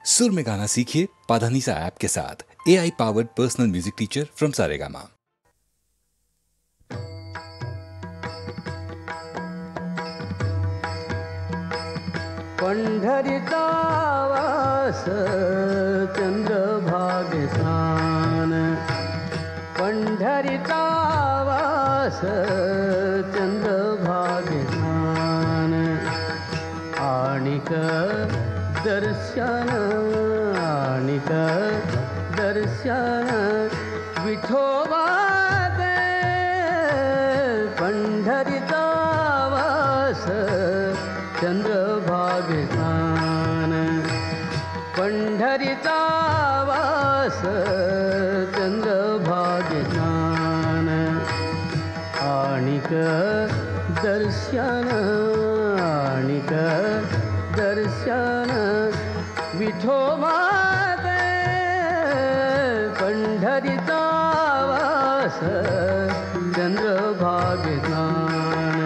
सुर में गाना सीखिए पाधानीसा ऐप के साथ। AI powered personal music teacher from Saregama. पंढरीचा वास चंद्रभागे स्नान, पंढरीचा वास चंद्रभागे स्नान, आणिक दर्शन आणिक दर्शन विठोबाचे, पंढरीचा वास चंद्रभागे स्नान, पंढरीचा वास चंद्रभागे स्नान, आणिक दर्शन आणिक दर्शन विठोबाचे, पंढरीचा वास चंद्रभागे स्नान,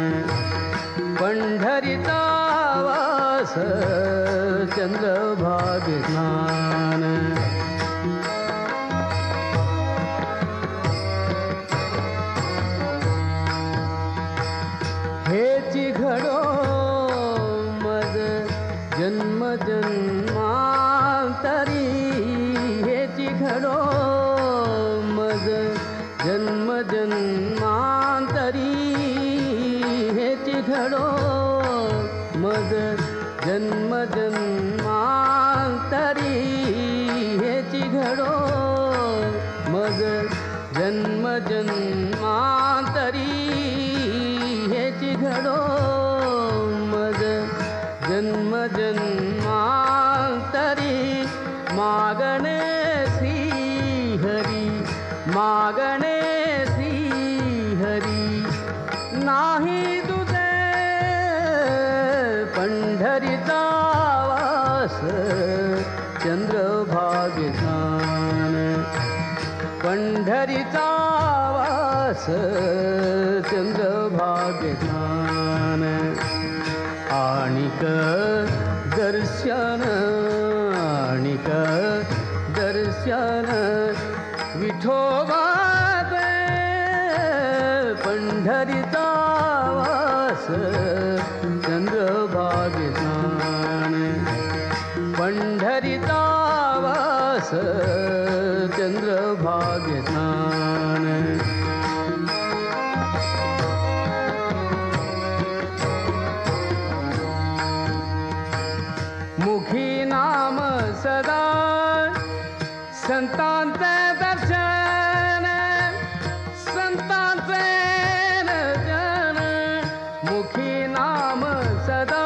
पंढरीचा वास चंद्रभागे स्नान. हेची घडो मज जन्म जन्मांतरी, हेची घडो मज जन्म जन्मांतरी, हेची घडो मज जन्म जन्मांतरी, हेची घडो मज जन्म जन्मांतरी, हेची घडो मज जन्म जन्मांतरी, मागणे श्री हरी मागणे श्री हरी, नाही तुझे पंढरीचा वास चंद्रभागे स्नान, पंढरीचा वास चंद्रभागे स्नान, आणिक दर्शन आणिक दर्शन विठोबाचे, पंढरीचा वास चंद्रभागे स्नान, पंढरीचा वास चंद्रभागे स्नान. मुखी नाम सदा संतांचे दर्शन, संतांचे दर्शन, मुखी नाम सदा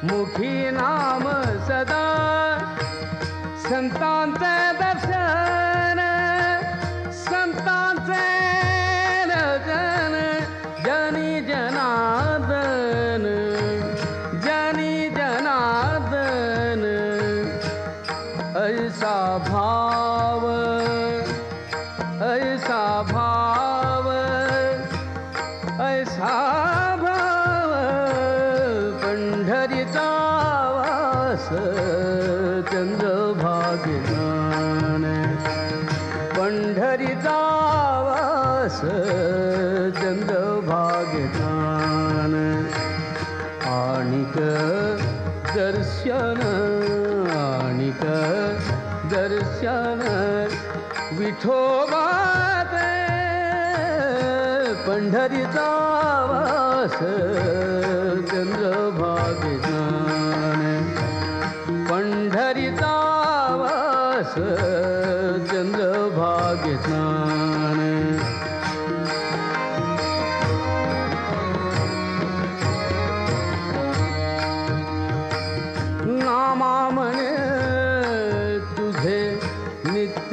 मुखी नाम सदा संतांचे दर्शन, संतांचे दर्शन, जनी जनार्दन जनी जनार्दन, ऐसा भाव ऐसा भाव ऐसा भाव, पंढरीचा वास चंद्रभागे स्नान, पंढरीचा वास चंद्रभागे स्नान, आणिक दर्शन आणिक दर्शन विठोबाचे, पंढरीचा वास चंद्रभागे स्नान, पंढरीचा वास चंद्रभागे स्नान. नामा म्हणे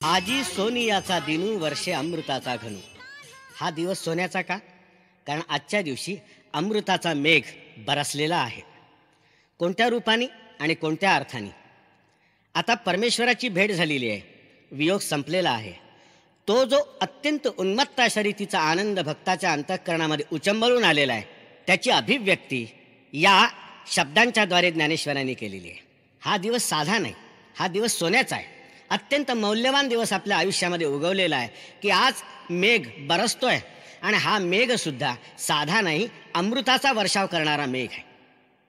आजी सोनियाचा दिनू वर्षे अमृताचा घनू. हा दिवस सोन्याचा का? कारण आजच्या दिवशी अमृताचा मेघ बरसलेला आहे. कोणत्या रूपाने आणि कोणत्या अर्थाने? आता परमेश्वराची भेट झालेली आहे, वियोग संपलेला आहे. तो जो अत्यंत उन्मत्त शरीतीचा आनंद भक्ताच्या अंतःकरणामध्ये उचंबळून आलेला आहे, त्याची अभिव्यक्ती या शब्दांच्या द्वारे ज्ञानेश्वरांनी केलेली आहे. हा दिवस साधा नाही, हा दिवस सोन्याचा आहे. अत्यंत मौल्यवान दिवस आपल्या आयुष्यामध्ये उगवलेला आहे की आज मेघ बरसतोय आणि हा मेघ सुद्धा साधा नाही, अमृताचा वर्षाव करणारा मेघ आहे.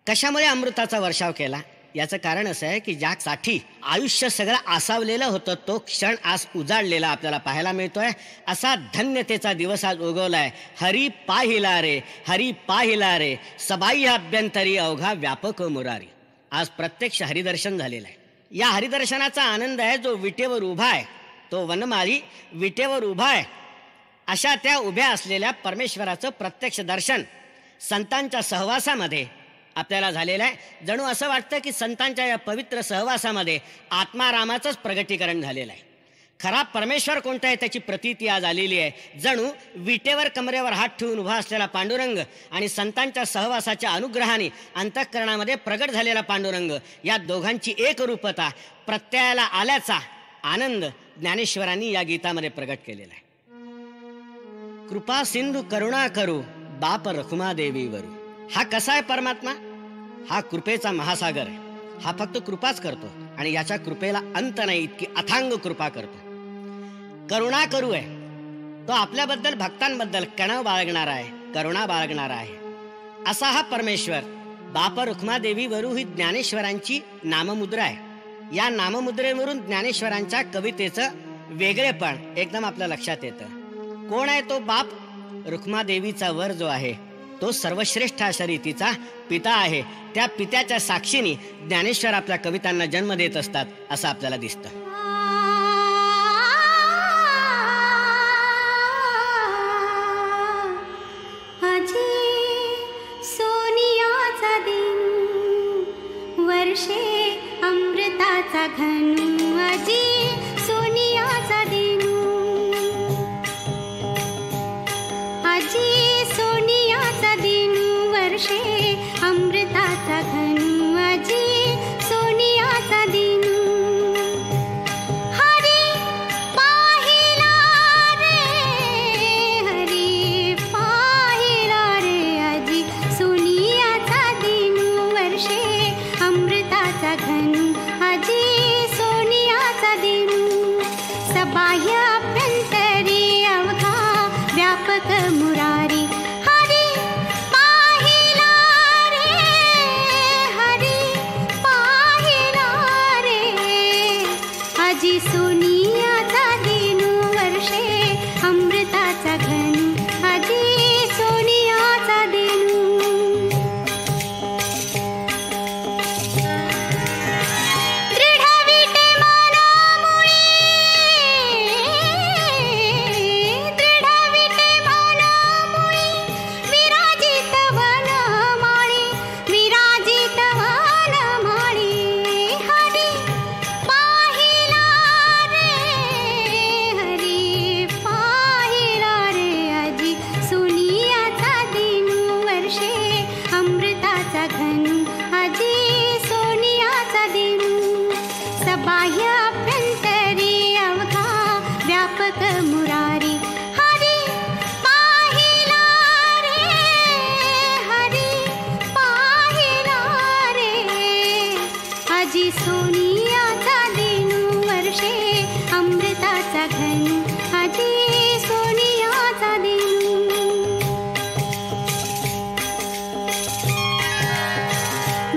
कशामुळे अमृताचा वर्षाव केला? याचं कारण असं आहे की ज्यासाठी आयुष्य सगळं आसावलेलं होतं तो क्षण आज उजाडलेला आपल्याला पाहायला मिळतोय. असा धन्यतेचा दिवस आज उगवलाय. हरी पाहिला रे, हरी पाहिला रे, सबाई अभ्यंतरी अवघा व्यापक मुरारी. आज प्रत्यक्ष हरिदर्शन झालेलं आहे. या हरिदर्शनाचा आनंद आहे. जो विटेवर उभा आहे तो वनमाळी विटेवर उभा आहे, अशा त्या उभ्या असलेल्या परमेश्वराचं प्रत्यक्ष दर्शन संतांच्या सहवासामध्ये आपल्याला झालेलं आहे. जणू असं वाटतं की संतांच्या या पवित्र सहवासामध्ये आत्मारामाचंच प्रगटीकरण झालेलं आहे. खरा परमेश्वर कोणता आहे त्याची प्रतीती आज आलेली आहे. जणू विटेवर कमरेवर हात ठेवून उभा असलेला पांडुरंग आणि संतांच्या सहवासाच्या अनुग्रहाने अंतःकरणामध्ये प्रगट झालेला पांडुरंग, या दोघांची एकरूपता प्रत्ययाला आल्याचा आनंद ज्ञानेश्वरांनी या गीतामध्ये प्रगट केलेला आहे. कृपा सिंधू करुणा करू बाप रखुमादेवीवरू. हा कसा आहे परमात्मा? हा कृपेचा महासागर आहे. हा फक्त कृपाच करतो आणि याच्या कृपेला अंत नाही, इतकी अथांग कृपा करतो. करुणा करू आहे तो, आपल्याबद्दल भक्तांबद्दल कणव बाळगणारा आहे, करुणा बाळगणारा आहे. असा हा परमेश्वर बाप रुक्मादेवीवरू ही ज्ञानेश्वरांची नाममुद्रा आहे. या नाममुद्रेवरून ज्ञानेश्वरांच्या कवितेचं वेगळेपण एकदम आपल्या लक्षात येतं. कोण आहे तो बाप? रुक्मादेवीचा वर जो आहे तो सर्वश्रेष्ठ शरीतीचा पिता आहे. त्या पित्याच्या साक्षीने ज्ञानेश्वर आपल्या कवितांना जन्म देत असतात असं आपल्याला दिसतं. सोनियाचा दिन वर्षे अमृताचा घनू. आजी सोनियाचा दिन, आजी सोनियाचा दिन वर्षे अमृताचा घनू. आजी सोनियाचा दिन, हरी पाहिला रे, हरी पाहिला रे. आजी सोनियाचा दिन वर्षे अमृताचा घनू. आजी सोनियाचा दिन, सबाह्य अभ्यंतरी अवघा व्यापक मुरारी. हरी पाहिला रे, हरी पाहिला रे. आजी सोनियाचा दिन वर्षे अमृताचा घनू. आजी सोनियाचा दिन, दृढ विटे मनामुळे, दृढ विटे मनामुळे विराजित वनमाळी, विराजित वनमाळी. हरी पाहिला रे, हरी पाहिला रे. आजी सोनियाचा दिन वर्षे अमृताचा घनू. आजी सोनियाचा दिन, सबाह्य अभ्यंतरी अवघा व्यापक मुरारी. हरी पाहिला रे, हरी पाहिला रे. आजी सोनियाचा दिन वर्षे अमृताचा घनू. आजी सोनियाचा दिन,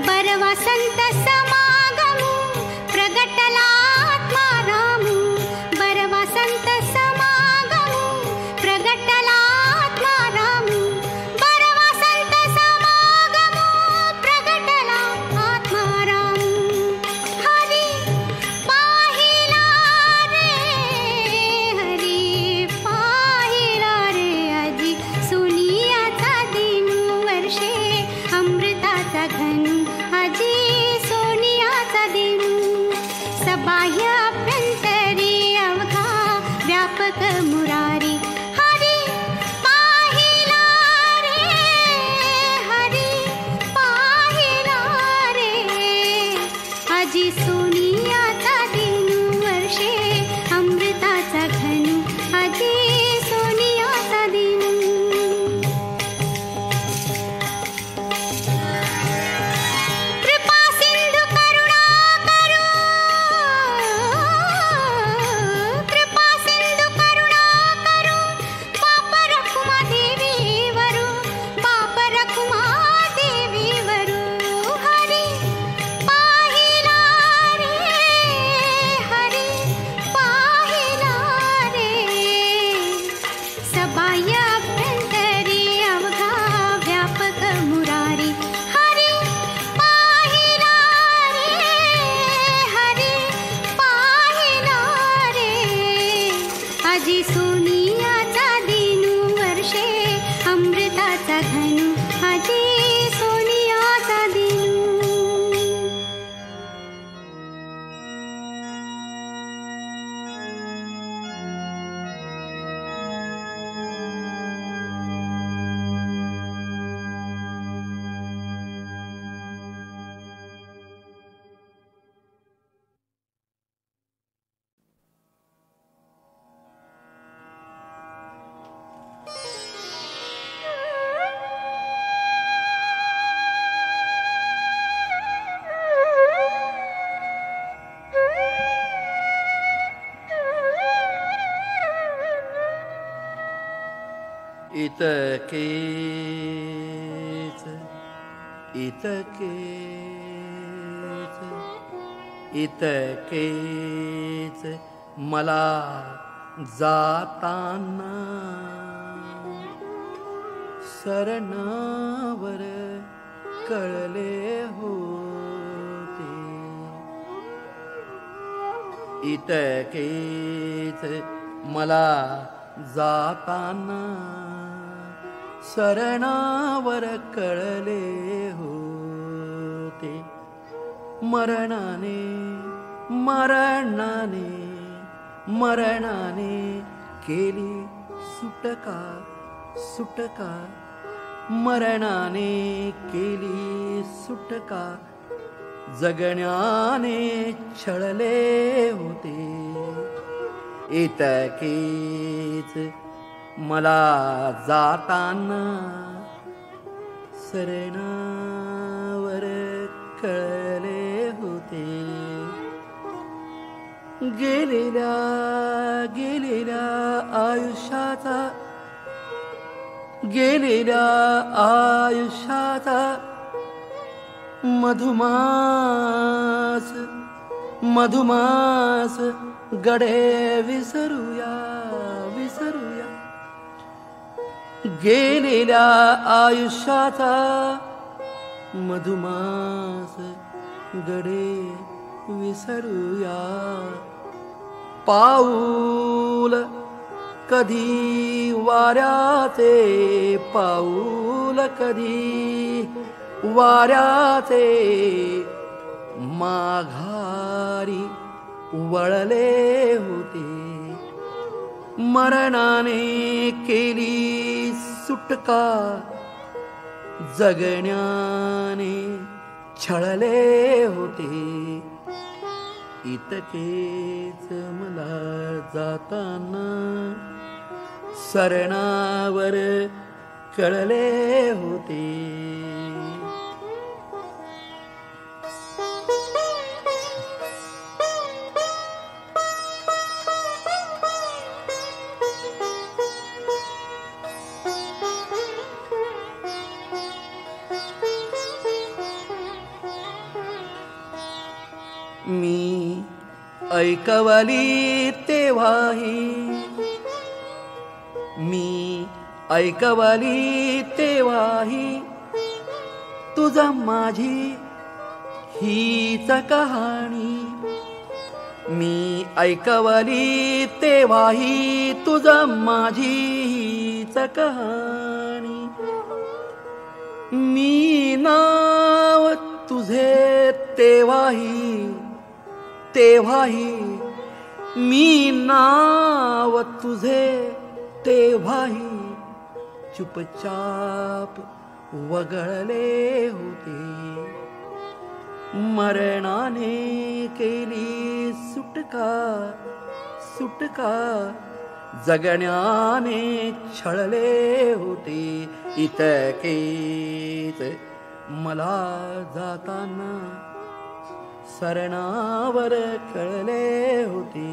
बरवा संत समागमू प्रगटला आत्मारामू. बरवा संत समागमू प्रगटला आत्मारामू. बरवा संत समागमू प्रगटला आत्मारामू. हरी पाहिला रे, हरी पाहिला रे. आजी सोनियाचा दिन वर्षे अमृताचा घनू. आजी सोनियाचा दिन, सबाह्य अभ्यंतरी अवघा व्यापक मुरारी हरी पाहिला रे हरी पाहिला रे आजी सोनियाचा दिनू वर्षे अमृताचा घनू आजी सोनियाचा दिनू कृपा सिंधू करुणा करू कृपा सिंधू करुणा करू बाप रखुमा देवी वरू बाप रखुमा देवी वरू हरी पाहिला रे हरी पाहिला रे सबाह्य अभ्यंतरी अवघा व्यापक मुरारी हरी पाहिला रे हरी पाहिला रे आजी सोनियाचा दिनू वर्षे अमृताचा घनू आजी सोनियाचा दिनू इतकेच इतकेच इतकेच मला जाताना सरणावर कळले होते इतकेच मला जाताना सरणावर कळले होते मरणाने मरणाने मरणाने केली सुटका सुटका मरणाने केली सुटका जगण्याने छळले होते इतकेच मला जाताना सरणावर कळले होते गेलेल्या गेलेल्या आयुष्याचा गेलेल्या आयुष्याचा मधुमास मधुमास गडे विसरूया विसरूया गेलेल्या आयुष्याचा मधुमास गडे विसरूया पाऊल कधी वाऱ्याचे पाऊल कधी वाऱ्याचे माघारी वळले होते मरणाने केली सुटका जगण्याने छळले होते इतकेच मला जाताना सरणावर कळले होते मी ऐकवली तेव्हाही मी ऐकवली तेव्हाही तुझा माझी हीच कहाणी मी ऐकवली तेव्हाही तुझा माझी हीच कहाणी मी नाव तुझे तेव्हाही तेव्हाही मी नाव तुझे तेव्हाही चुपचाप वगळले होते. मरणाने केली सुटका सुटका, जगण्याने छळले होते. इतकेच मला जाताना सरणावर कळले होते.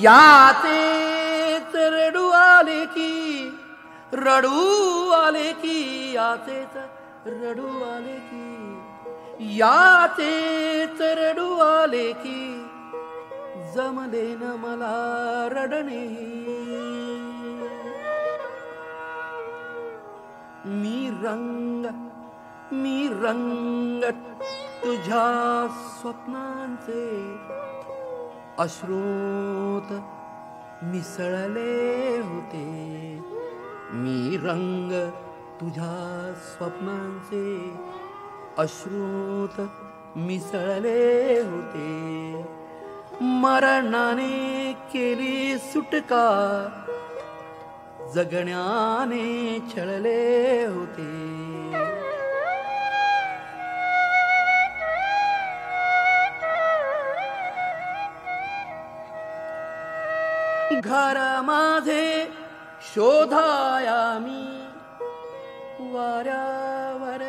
यातेच रडू आले की रडू आले की यातेच रडू आले की यातेच रडू आले की जमले न मला रडणे. मी रंग तुझ्या स्वप्नांचे अश्रूत मिसळले होते. मी रंग तुझ्या स्वप्नांचे अश्रूत मिसळले होते. मरणाने केली सुटका, जगण्याने छळले होते. घर माझे शोधाया मी वाऱ्यावर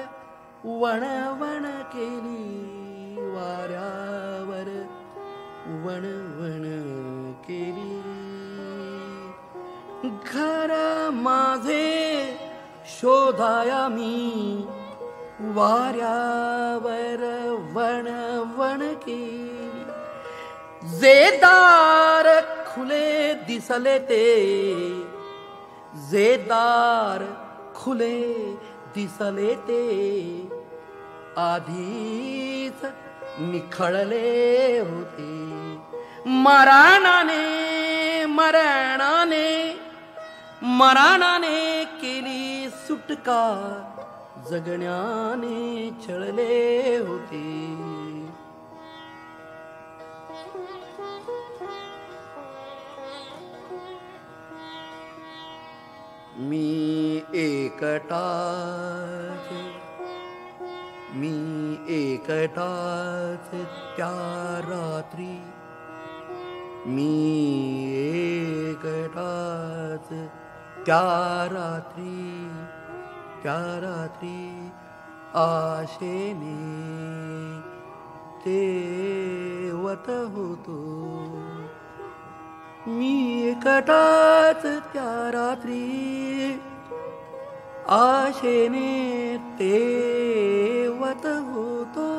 वणवण केली. वाऱ्यावर वणवण केली. घर माझे शोधाया मी वाऱ्यावर वणवण केली. जे दार खुले दिसले ते, जे दार खुले दिसले ते आधीच निखळले होते. मरणाने केली सुटका, जगण्याने छळले होते. मी एकटाच त्या रात्री, मी एकटाच त्या रात्री आशेने तेवत होतो. मी एकटाच त्या रात्री आशेने तेवत होतो.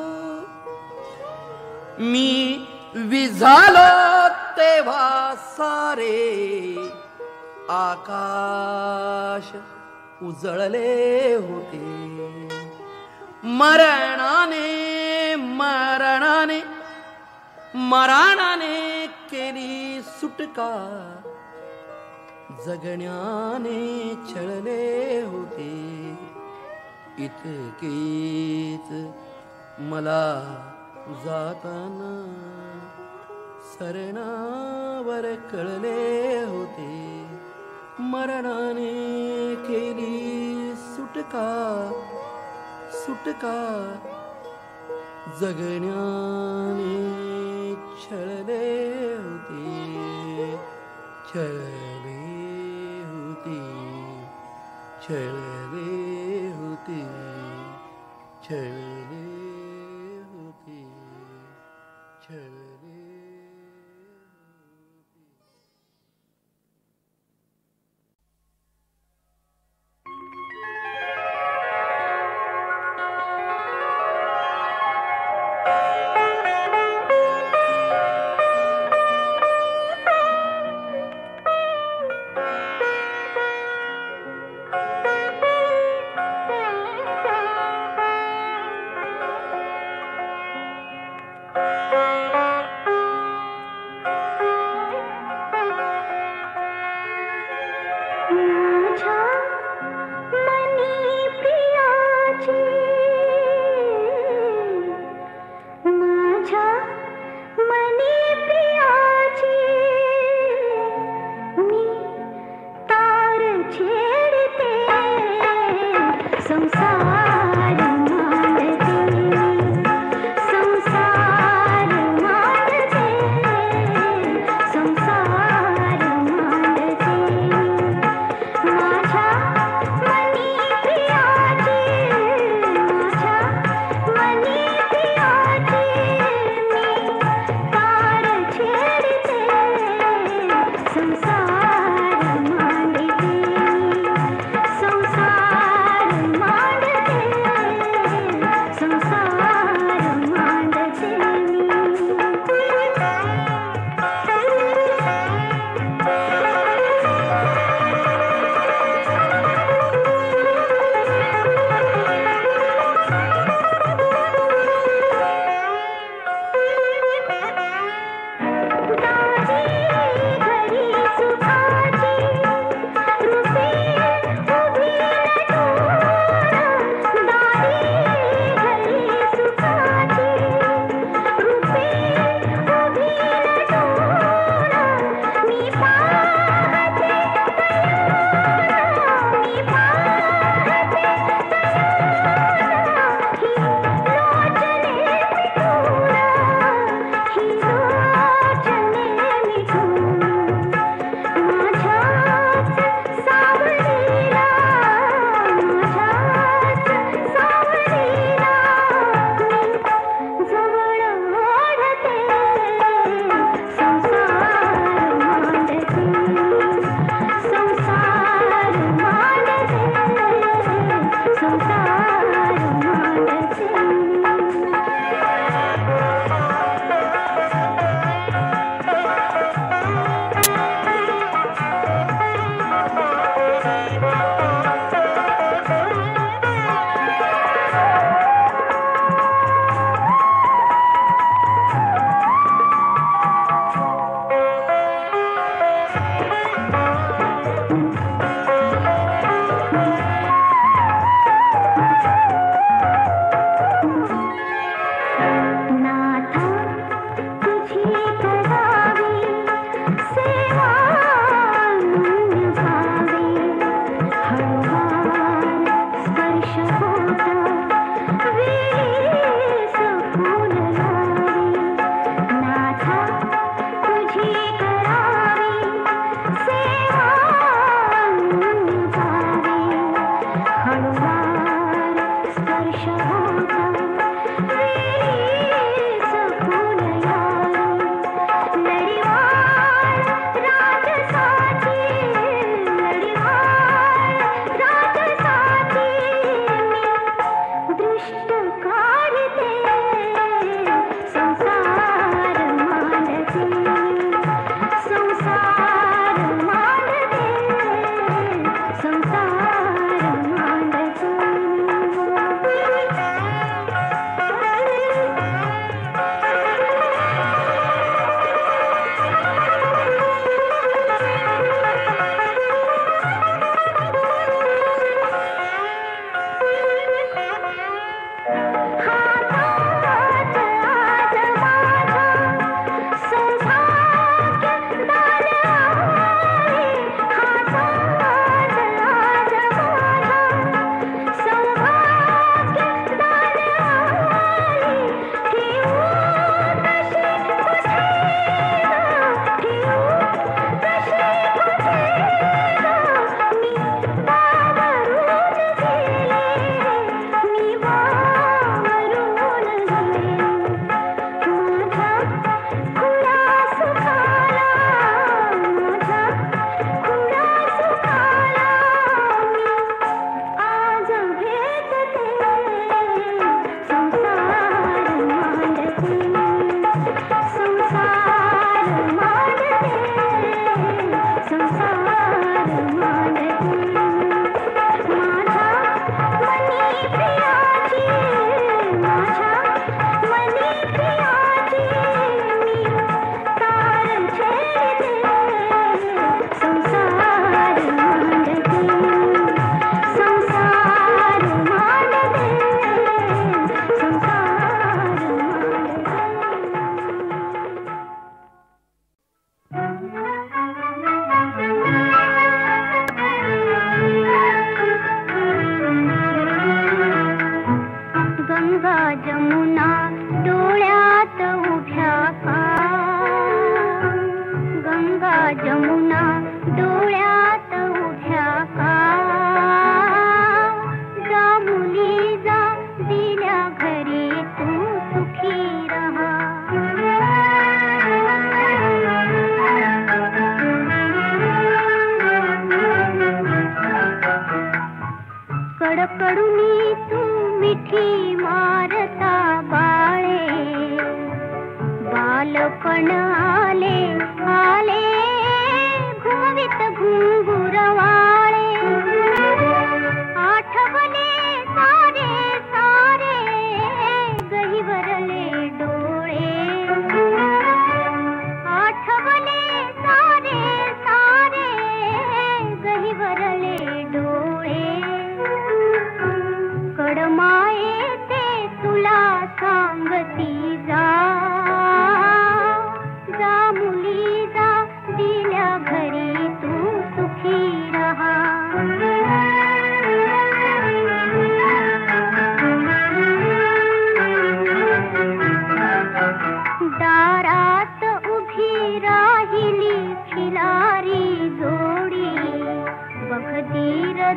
मी विझालो तेव्हा सारे आकाश उजळले होते. मरणाने केली सुटका, जगण्याने छळले होते. इतकेच मला जाताना सरणावर कळले होते. मरणाने केली सुटका सुटका, जगण्याने छळले होते. छळले होते, छळले होते, छळले होते, छळले.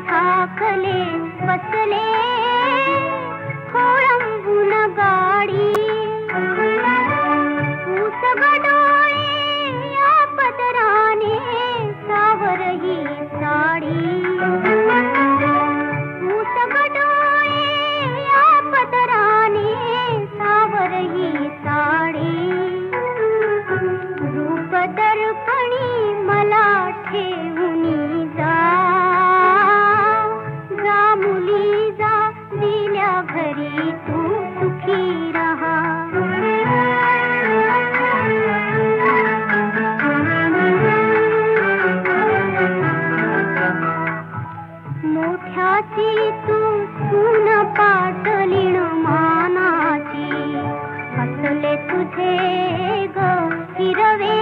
धाकले बसले खोळंबून गाडी ऊस गडोळे या पदराने सावर ही साडी ऊस गडोळे या पदराने सावर ही साडी रूप दर्पणी मला ठेवून जा मुली जा दिल्या घरी तू सुखी रहा मोठ्याची तू सून पाटलीण मानाची हसले तुझे ग हिरवे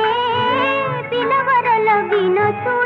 बिलवर लगीन तू